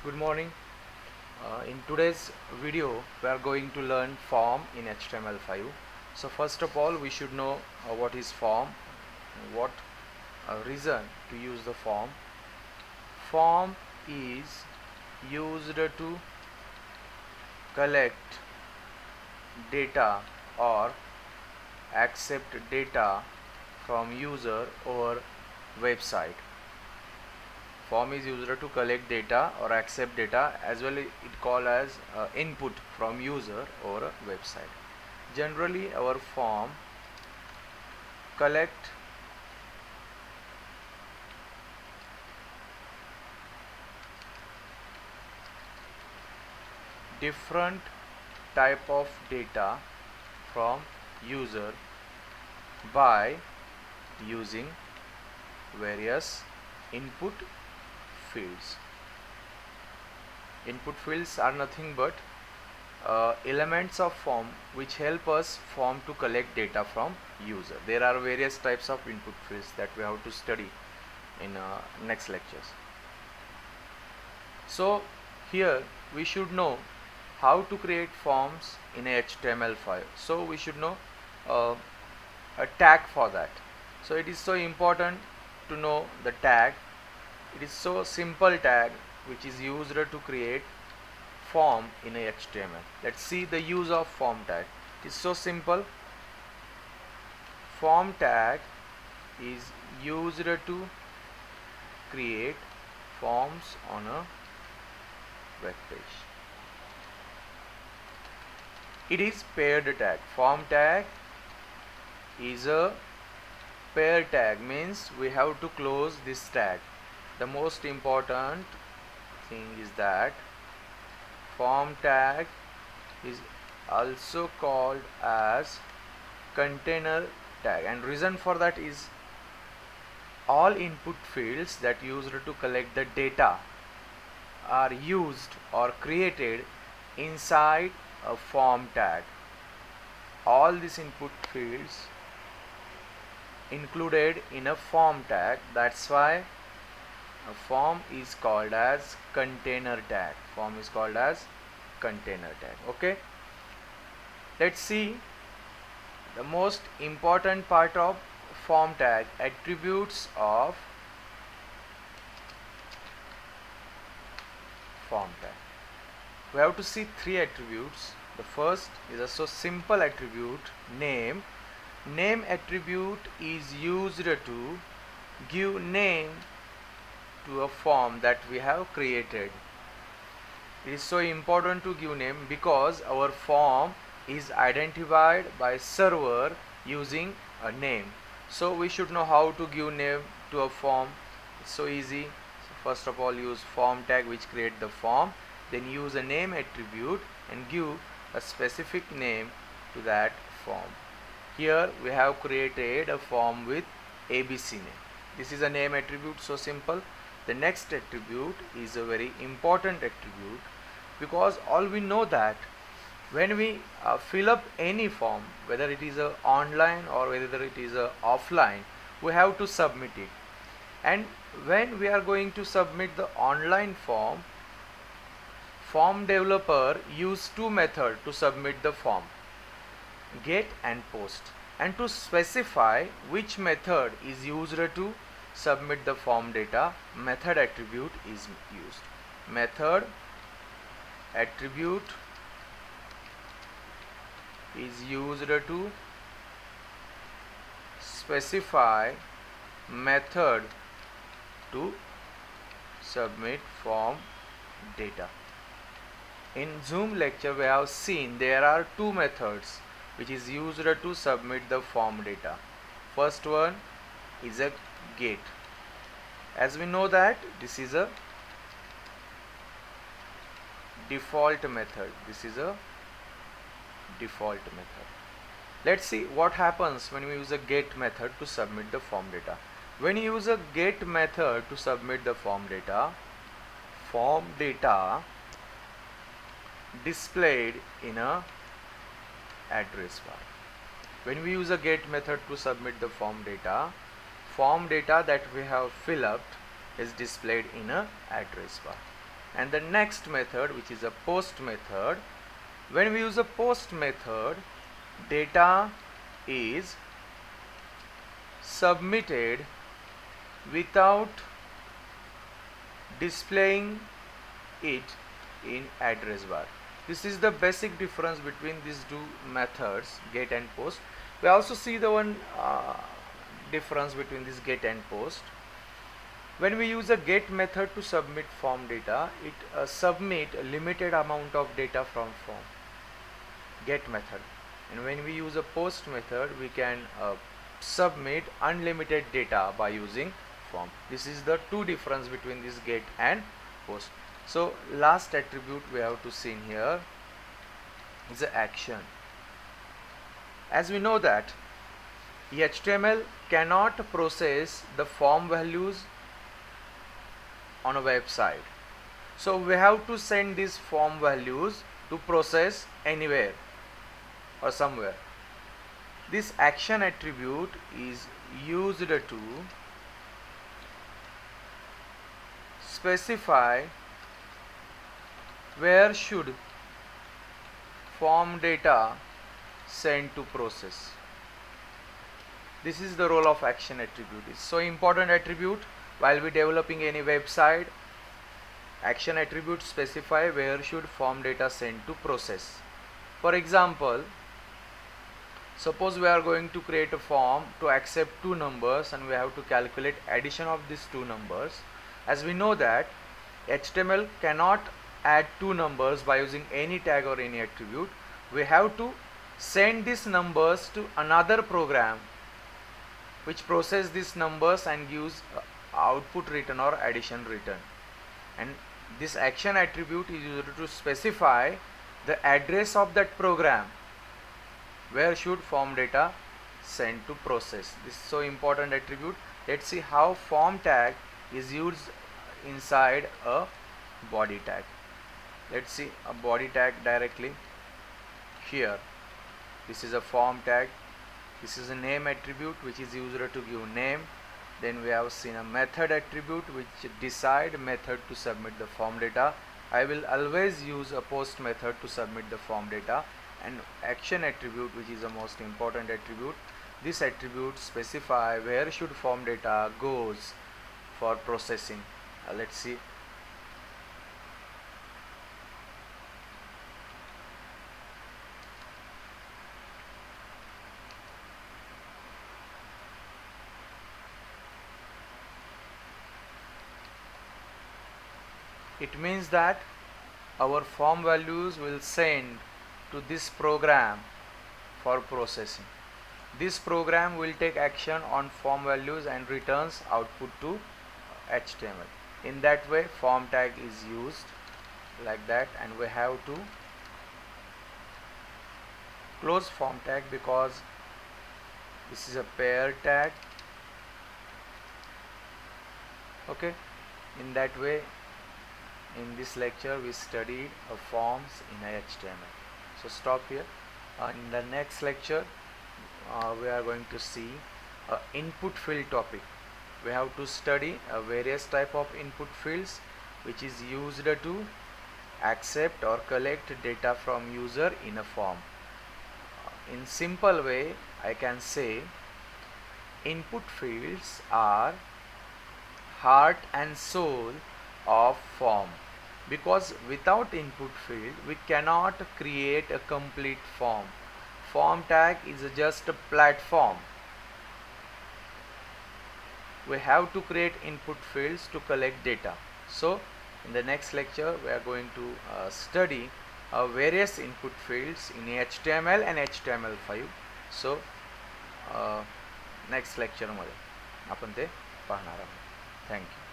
Good morning. In today's video, we are going to learn form in HTML5. So first of all, we should know what is form, what reason to use the form. Form is used to collect data or accept data from user or website. Form is used to collect data or accept data, as well it called as input from user or a website. Generally our form collect different type of data from user by using various input fields. Input fields are nothing but elements of form which help us form to collect data from user. There are various types of input fields that we have to study in next lectures. So here we should know how to create forms in HTML5. So we should know uh, a tag for that. So it is so important to know the tag. It is so simple tag which is used to create form in a HTML. Let's see the use of form tag. It is so simple. Form tag is used to create forms on a web page. It is paired tag. Form tag is a pair tag, means we have to close this tag. The most important thing is that form tag is also called as container tag, and reason for that is all input fields that used to collect the data are used or created inside a form tag. All these input fields included in a form tag. That's why a form is called as container tag. Form is called as container tag. Okay, let's see the most important part of form tag, attributes of form tag. We have to see three attributes. The first is a so simple attribute, name. Name attribute is used to give name to a form that we have created. It is so important to give name because our form is identified by server using a name. So we should know how to give name to a form. It's so easy. So first of all, use form tag which create the form, then use a name attribute and give a specific name to that form. Here we have created a form with ABC name. This is a name attribute, so simple. The next attribute is a very important attribute, because all we know that when we fill up any form, whether it is a online or whether it is a offline, we have to submit it. And when we are going to submit the online form, form developer use two methods to submit the form, get and post. And to specify which method is used to submit the form data, method attribute is used. Method attribute is used to specify method to submit form data. In Zoom lecture we have seen there are two methods which is used to submit the form data. First one is a get. As we know that this is a default method. This is a default method. Let's see what happens when we use a get method to submit the form data. When you use a get method to submit the form data displayed in a address bar. When we use a get method to submit the form data that we have filled up is displayed in a address bar. And the next method, which is a post method. When we use a post method, data is submitted without displaying it in address bar. This is the basic difference between these two methods, get and post. We also see the one difference between this get and post. When we use a get method to submit form data, it submit a limited amount of data from form, get method. And when we use a post method, we can submit unlimited data by using form. This is the two difference between this get and post. So last attribute we have to see in here is the action. As we know that HTML cannot process the form values on a website, so we have to send these form values to process anywhere or somewhere. This action attribute is used to specify where should form data send to process. This is the role of action attribute. It's so important attribute while we developing any website. Action attributes specify where should form data send to process. For example, suppose we are going to create a form to accept two numbers and we have to calculate addition of these two numbers. As we know that HTML cannot add two numbers by using any tag or any attribute. We have to send these numbers to another program which process these numbers and gives output return or addition return. And this action attribute is used to specify the address of that program where should form data send to process. This is so important attribute. Let's see how form tag is used inside a body tag. Let's see a body tag directly here. This is a form tag. This is a name attribute which is used to give name. Then we have seen a method attribute which decide method to submit the form data. I will always use a post method to submit the form data. And action attribute, which is the most important attribute. This attribute specify where should form data goes for processing. Let's see. It means that our form values will send to this program for processing. This program will take action on form values and returns output to HTML. In that way, form tag is used like that, and we have to close form tag because this is a pair tag. Okay, in that way, in this lecture we studied forms in HTML. So stop here. In the next lecture we are going to see input field topic. We have to study various type of input fields which is used to accept or collect data from user in a form. In simple way I can say input fields are heart and soul of form, because without input field we cannot create a complete form. Form tag is just a platform. We have to create input fields to collect data. So in the next lecture we are going to study various input fields in HTML and HTML5. So next lecture मध्ये आपण ते पाहणार आहोत. Thank you.